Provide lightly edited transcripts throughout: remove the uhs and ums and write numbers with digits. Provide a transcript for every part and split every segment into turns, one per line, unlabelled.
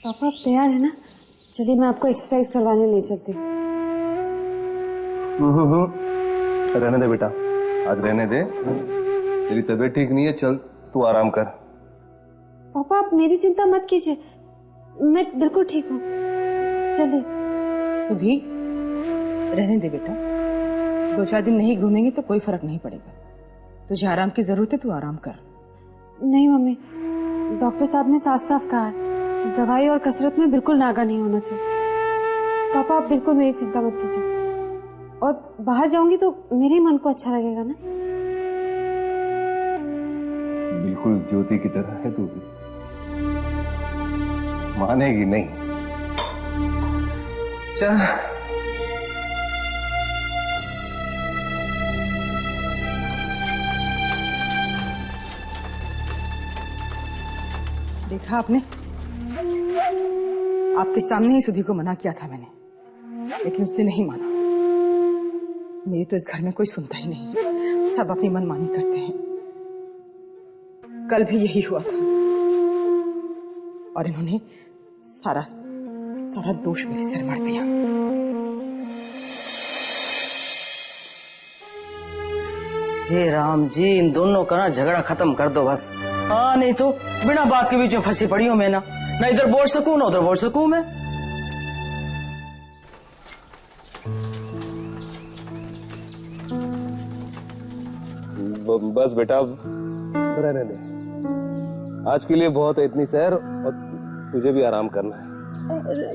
पापा आप तैयार है ना? चलिए मैं आपको एक्सरसाइज करवाने ले चलती हूँ।
रहने दे बेटा, आज रहने दे। तेरी तबीयत ठीक नहीं है, चल तू आराम कर।
पापा आप मेरी चिंता मत कीजिए, मैं बिल्कुल ठीक हूँ। चलिए।
सुधी, रहने दे बेटा, 2-4 दिन नहीं घूमेंगे तो कोई फर्क नहीं पड़ेगा। तुझे आराम की जरूरत है, तू आराम कर। नहीं
मम्मी, डॉक्टर साहब ने साफ साफ कहा है दवाई और कसरत में बिल्कुल नागा नहीं होना चाहिए। पापा आप बिल्कुल मेरी चिंता मत कीजिए, और बाहर जाऊंगी तो मेरे मन को अच्छा लगेगा ना।
बिल्कुल ज्योति की तरह है तू भी, मानेगी नहीं। चल
देखा आपने, आपके सामने ही सुधी को मना किया था मैंने, लेकिन उसने नहीं माना। मेरी तो इस घर में कोई सुनता ही नहीं, सब अपनी मनमानी करते हैं। कल भी यही हुआ था, और इन्होंने सारा दोष मेरे सिर मर दिया।
हे राम जी, इन दोनों का ना झगड़ा खत्म कर दो बस। हाँ, नहीं तो बिना बात के बीच में फंसी पड़ी हूं मैं ना इधर बोल सकूं ना उधर बोल सकूं मैं।
बस बेटा रहने दे, आज के लिए बहुत है इतनी सैर, और तुझे भी आराम करना है।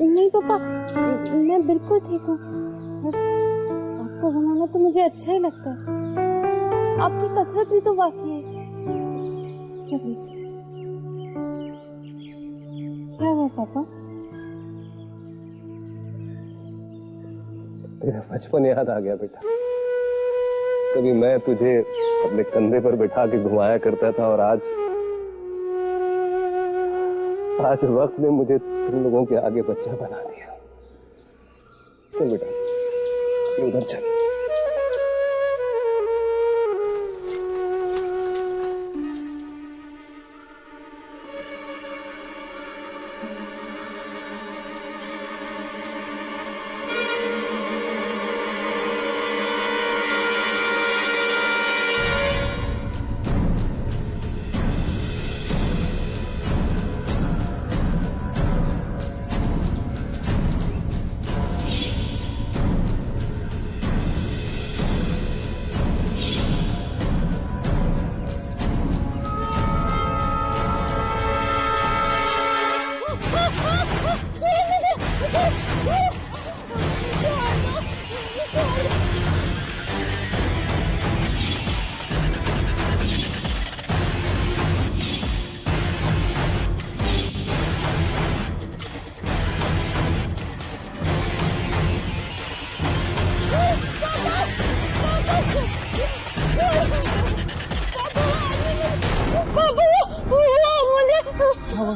नहीं पापा, मैं बिल्कुल ठीक हूँ। आपको घुमाना तो मुझे अच्छा ही लगता है, आपकी कसरत भी तो बाकी है। चलिए। क्या हुआ पापा?
तेरा बचपन याद आ गया बेटा। कभी मैं तुझे अपने कंधे पर बैठा के घुमाया करता था, और आज वक्त ने मुझे तुम लोगों के आगे बच्चा बना दिया। चल बेटा, उधर चल।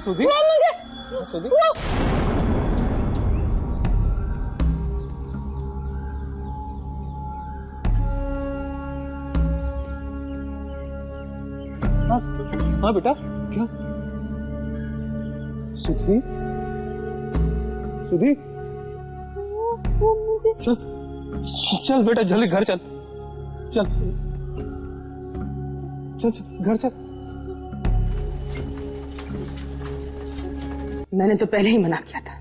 सुधी, सुधी, हाँ बेटा, क्या? सुधी, सुधी,
मुझे
चल बेटा, जल्दी घर चल, चल चल चल घर चल।
मैंने तो पहले ही मना किया था,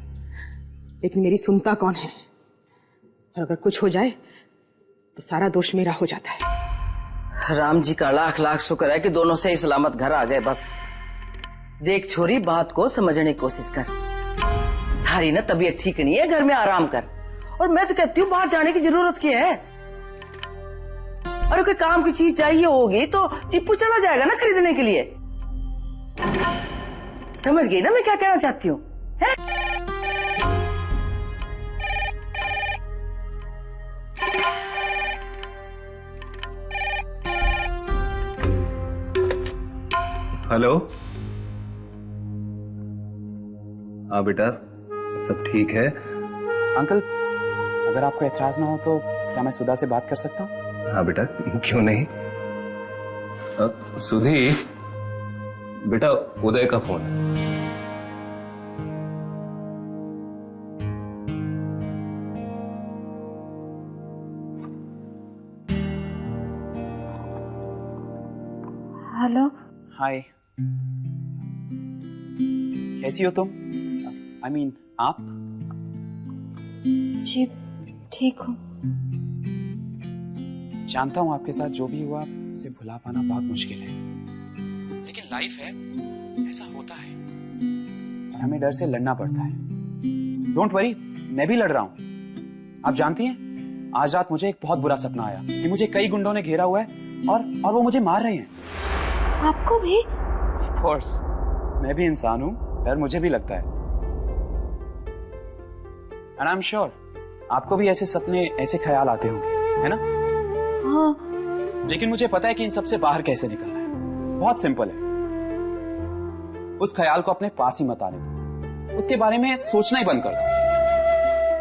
लेकिन मेरी सुनता कौन है? और अगर कुछ हो जाए तो सारा दोष मेरा हो जाता है।
राम जी का लाख लाख शुक्र है कि दोनों से ही सलामत घर आ गए। बस देख छोरी, बात को समझने की कोशिश कर। थारी ना तबीयत ठीक नहीं है, घर में आराम कर। और मैं तो कहती हूँ बाहर जाने की जरूरत क्या है? और कोई काम की चीज चाहिए होगी तो टिप्पू चला जाएगा ना खरीदने के लिए। समझ गई ना मैं क्या कहना चाहती हूँ?
हेलो, हाँ बेटा, सब ठीक है।
अंकल, अगर आपको एतराज ना हो तो क्या मैं सुधा से बात कर सकता हूँ?
हाँ बेटा, क्यों नहीं। सुधी, बेटा उदय का फोन है।
हेलो।
हाय, कैसी हो तुम? आई मीन आप?
जी ठीक हूँ।
जानता हूँ आपके साथ जो भी हुआ उसे भुला पाना बहुत मुश्किल है, लेकिन लाइफ है, ऐसा होता है और हमें डर से लड़ना पड़ता है। डोंट वरी, मैं भी लड़ रहा हूँ। आप जानती हैं, आज रात मुझे एक बहुत बुरा सपना आया कि मुझे कई गुंडों ने घेरा हुआ है और वो मुझे मार रहे हैं।
आपको भी?
Of course, मैं भी इंसान हूँ, डर मुझे भी लगता है। And I'm sure आपको भी ऐसे सपने, ऐसे ख्याल आते होंगे, है ना?
हाँ।
लेकिन मुझे पता है कि इन सबसे बाहर कैसे निकलना है। बहुत सिंपल है। उस ख्याल को अपने पास ही मत आने दो, उसके बारे में सोचना ही बंद कर दो।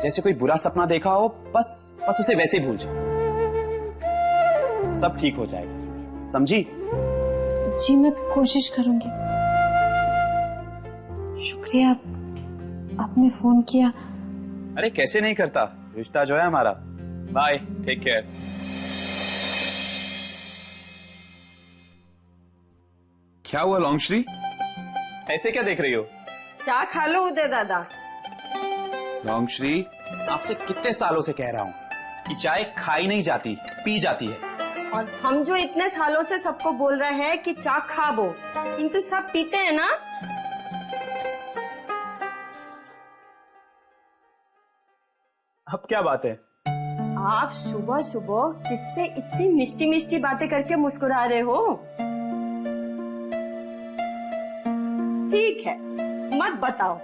जैसे कोई बुरा सपना देखा हो, बस उसे वैसे ही भूल जाओ, सब ठीक हो जाएगा, समझी?
जी मैं कोशिश करूंगी। शुक्रिया, आपने फोन किया।
अरे कैसे नहीं करता, रिश्ता जो है हमारा। Bye, take care.
क्या हुआ लॉन्गश्री?
ऐसे क्या देख रही हो?
चाय खा लो उदय दादा।
लॉन्गश्री,
आपसे कितने सालों से कह रहा हूँ कि चाय खाई नहीं जाती, पी जाती है।
और हम जो इतने सालों से सबको बोल रहे हैं कि चाय खाबो, किंतु सब पीते हैं ना।
अब क्या बात है?
आप सुबह सुबह किससे इतनी मिष्टी मिष्टी बातें करके मुस्कुरा रहे हो? ठीक है, मत बताओ।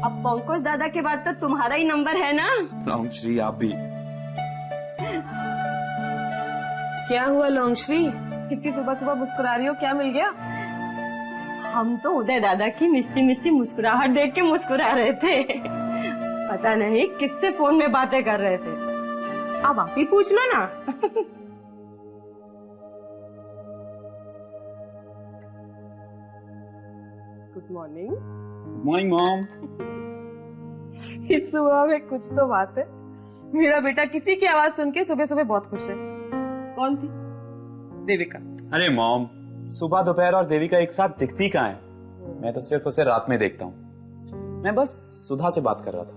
अब पंकज दादा के बाद तो तुम्हारा ही नंबर है ना।
लॉन्गश्री आप भी।
क्या हुआ लॉन्गश्री?
इतनी सुबह सुबह मुस्कुरा रही हो, क्या मिल गया? हम तो उदय दादा की मिष्टी मिष्टी मुस्कुराहट देख के मुस्कुरा रहे थे। पता नहीं किससे फोन में बातें कर रहे थे। अब आप ही पूछ लो ना। Good morning.
Morning mom.
इस सुबह में कुछ तो बात है। मेरा बेटा किसी की आवाज सुन के सुबह सुबह बहुत खुश है। कौन थी? देविका।
अरे मॉम, सुबह दोपहर और देविका एक साथ दिखती कहाँ है? मैं तो सिर्फ उसे रात में देखता हूँ। मैं बस सुधा से बात कर रहा था।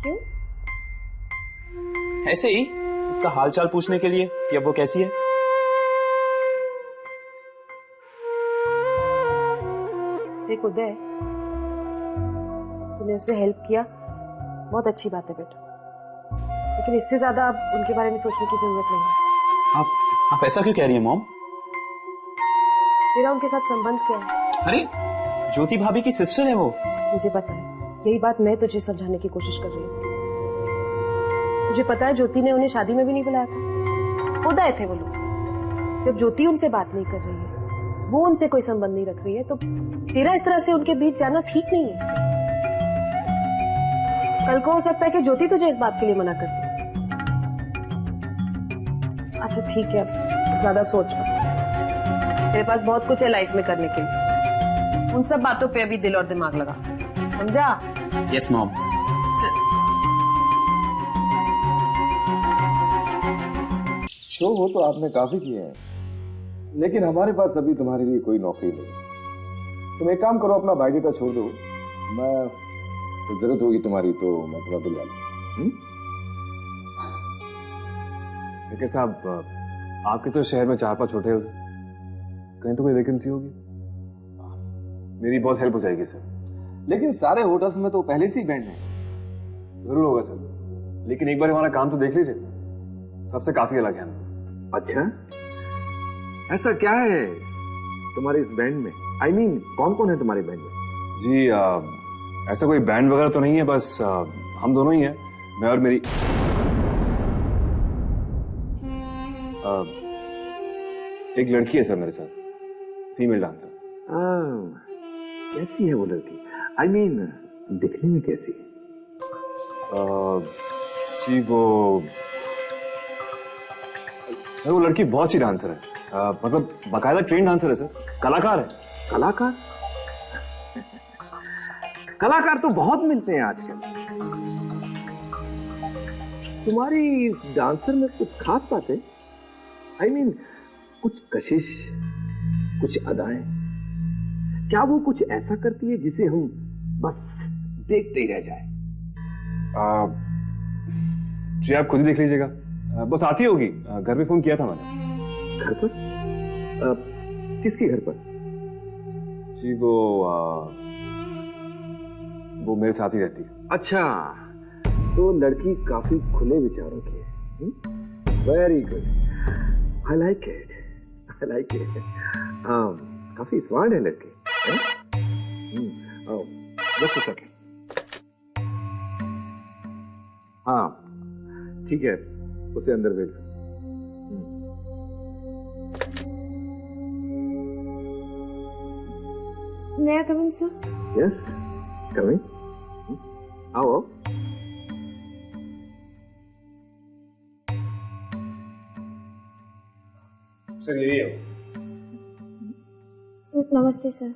क्यों?
ऐसे ही, उसका हालचाल पूछने के लिए कि अब वो कैसी है।
देख उदय, तूने उसे हेल्प किया, बहुत अच्छी बात है बेटा, लेकिन इससे ज्यादा अब उनके बारे में सोचने की जरूरत नहीं है।
आप ऐसा क्यों कह रही हैं मॉम?
तेरा उनके साथ संबंध क्या है?
अरे ज्योति भाभी की सिस्टर है वो।
मुझे पता है, यही बात मैं तुझे समझाने की कोशिश कर रही हूँ। मुझे पता है ज्योति ने उन्हें शादी में भी नहीं बुलाया था, खुद आए थे वो लोग। जब ज्योति उनसे बात नहीं कर रही है, वो उनसे कोई संबंध नहीं रख रही है, तो तेरा इस तरह से उनके बीच जाना ठीक नहीं है। कल को हो सकता है कि ज्योति तुझे इस बात के लिए मना कर दे। अच्छा ठीक है, अब ज्यादा सोच मत। तेरे पास बहुत कुछ है लाइफ में करने के लिए, उन सब बातों पे अभी दिल और दिमाग लगा, समझा?
Yes mom.
शो हो तो आपने काफी किए हैं, लेकिन हमारे पास अभी तुम्हारे लिए कोई नौकरी नहीं। तुम एक काम करो, अपना बायोडेटा छोड़ दो। मैं तो जरूरत होगी तुम्हारी तो मैं तुम्हें बुला लूं। देखिए साहब, आपके तो शहर में 4-5 होटल, कहीं तो कोई वैकेंसी होगी, मेरी बहुत हेल्प हो जाएगी सर। लेकिन सारे होटल्स में तो पहले से ही बैंड है। जरूर होगा सर, लेकिन एक बार हमारा काम तो देख लीजिए, सबसे काफी अलग है। अच्छा, ऐसा क्या है तुम्हारे इस बैंड में? I mean, कौन कौन है तुम्हारे बैंड में? जी ऐसा कोई बैंड वगैरह तो नहीं है, बस हम दोनों ही हैं, मैं और मेरी एक लड़की है सर मेरे साथ, फीमेल डांसर। कैसी है वो लड़की? I mean, दिखने में कैसी है? जी वो लड़की बहुत अच्छी डांसर है, मतलब बाकायदा ट्रेन डांसर है सर, कलाकार है। कलाकार? कलाकार तो बहुत मिलते हैं आजकल। तुम्हारी डांसर में कुछ खास बात है? I mean,
कुछ कशिश, कुछ अदाएं, क्या वो कुछ ऐसा करती है जिसे हम बस देखते ही रह जाए?
जी आप खुद ही देख लीजिएगा, बस आती होगी। घर पे फोन किया था मैंने।
घर पर? किसके घर पर?
जी वो मेरे साथ ही रहती है।
अच्छा, तो लड़की काफी खुले विचारों की है। Very good, I like it, I like it. काफी स्मार्ट है लड़की। Just a second. हाँ ठीक है, उसे अंदर भेज दो।
May I come in, sir?
Yes, come in. आओ आओ।
सर यही है।
नमस्ते सर।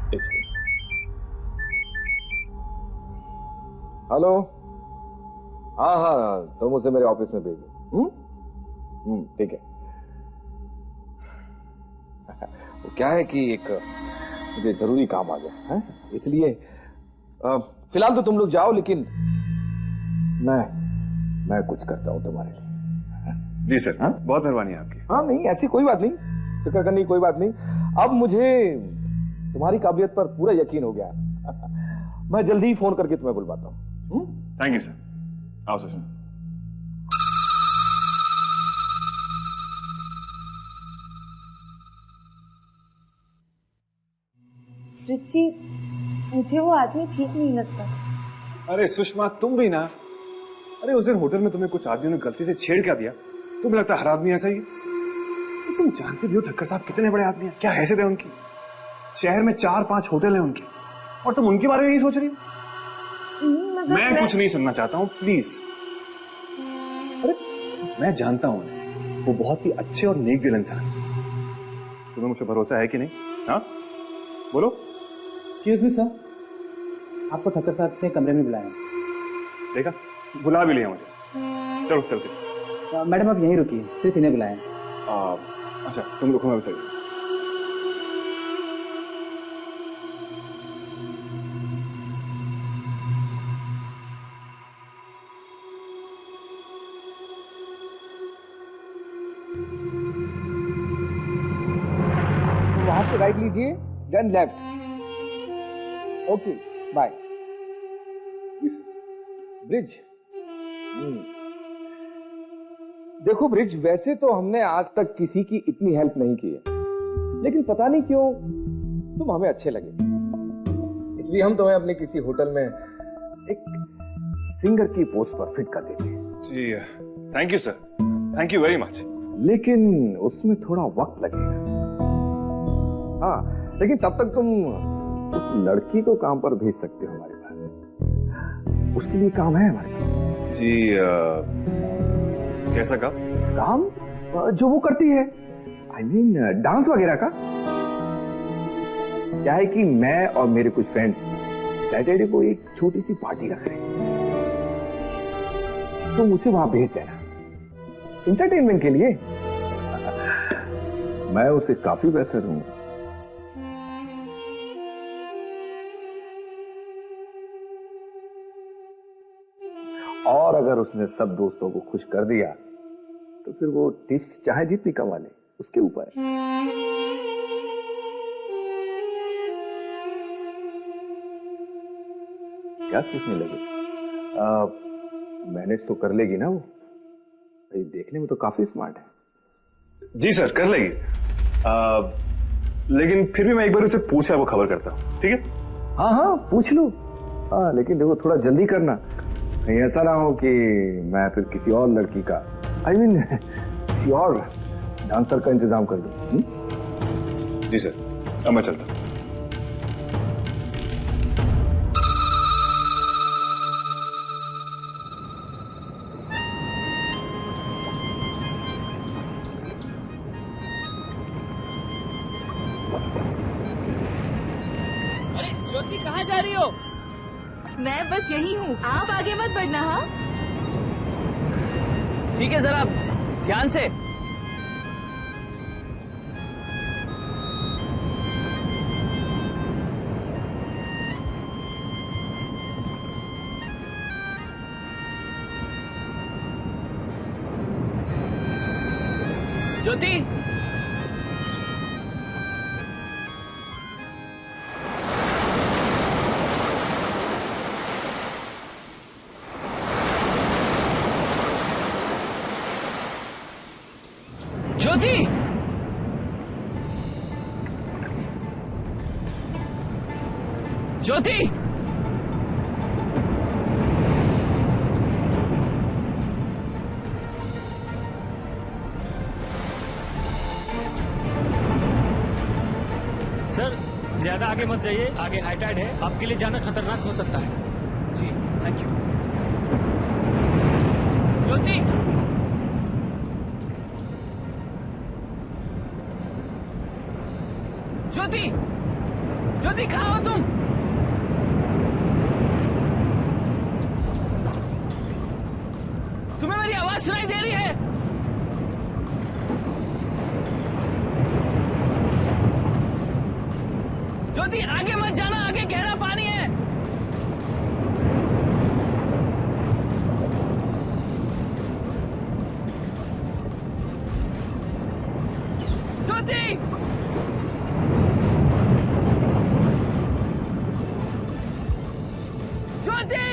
एक सेकंड। हेलो, हाँ हाँ, तुम उसे मेरे ऑफिस में भेजो। ठीक है। वो क्या है कि एक मुझे जरूरी काम आ गया है, इसलिए फिलहाल तो तुम लोग जाओ, लेकिन मैं कुछ करता हूं तुम्हारे लिए।
जी सर। हाँ? बहुत मेहरबानी है आपकी।
हाँ नहीं, ऐसी कोई बात नहीं, फिक्र करने की कोई बात नहीं। अब मुझे तुम्हारी काबिलियत पर पूरा यकीन हो गया। मैं जल्दी ही फोन करके तुम्हें बुलवाता हूँ।
Thank you sir. आओ सर।
रिची, मुझे वो आदमी ठीक नहीं लगता।
अरे सुषमा तुम भी ना। अरे उस दिन होटल में तुम्हें कुछ आदमियों ने गलती से छेड़ क्या दिया? तुम्हें लगता है हर आदमी ऐसा ही है? तुम जानते भी हो ठक्कर साहब कितने बड़े आदमी हैं, क्या हैसियत है उनकी। शहर में 4-5 होटल हैं उनके, और तुम उनके बारे में नहीं सोच रही हो? मैं कुछ नहीं सुनना चाहता हूँ, प्लीज। अरे मैं जानता हूँ उन्हें, वो बहुत ही अच्छे और नेक दिल इंसान हैं। तुम्हें मुझे भरोसा है कि नहीं? हाँ बोलो।
एक्सक्यूज मी सर, आपको ठक्कर साहब ने कमरे में बुलाया।
देखा, बुला भी लिया मुझे। चलो चलते।
मैडम आप यहीं रुकिए, सिर्फ इन्हें बुलाया।
अच्छा तुम रुको, मैं सही।
वहां से राइट लीजिए, then left. Okay bye. Bridge, देखो ब्रिज, वैसे तो हमने आज तक किसी की इतनी हेल्प नहीं की है, लेकिन पता नहीं क्यों तुम हमें अच्छे लगे, इसलिए हम तुम्हें अपने किसी होटल में एक सिंगर की पोस्ट पर फिट कर देते हैं।
जी thank you sir, thank you very much.
लेकिन उसमें थोड़ा वक्त लगेगा। हाँ, लेकिन तब तक तुम उस लड़की को काम पर भेज सकते हो हमारे पास, उसके लिए काम है हमारे पास।
जी कैसा काम?
जो वो करती है, आई मीन डांस वगैरह का। क्या है कि मैं और मेरे कुछ फ्रेंड्स सैटरडे को एक छोटी सी पार्टी रख रहे हैं, तो मुझे वहां भेज देना इंटरटेनमेंट के लिए। मैं उसे काफी पैसे दूंगा। और अगर उसने सब दोस्तों को खुश कर दिया तो फिर वो टिप्स चाहे जितनी कमा ले, उसके ऊपर है। क्या सोचने लगे? मैनेज तो कर लेगी ना वो? भाई देखने में तो काफी स्मार्ट है।
जी सर कर लेगी, लेकिन फिर भी मैं एक बार उसे पूछा वो खबर करता हूँ, ठीक है?
हाँ हाँ पूछ लो। हाँ लेकिन देखो थोड़ा जल्दी करना, कहीं ऐसा ना हो कि मैं फिर किसी और लड़की का किसी और डांसर का इंतजाम कर दूं।
जी सर, अब मैं चलता हूँ।
अरे ज्योति कहाँ जा रही हो?
मैं बस यही हूँ, आप आगे मत बढ़ना। हाँ
ठीक है, जरा ध्यान से। ज्योति, ज्योति, ज्योति,
सर ज्यादा आगे मत जाइए, आगे हाई टाइड है, आपके लिए जाना खतरनाक हो सकता है।
जी थैंक यू।
ज्योति, ज्योति, ज्योति कहाँ हो तुम? तुम्हें मेरी आवाज सुनाई दे रही है? ज्योति आगे मत जाना, आगे गहरा पानी है। ज्योति, ज्योति,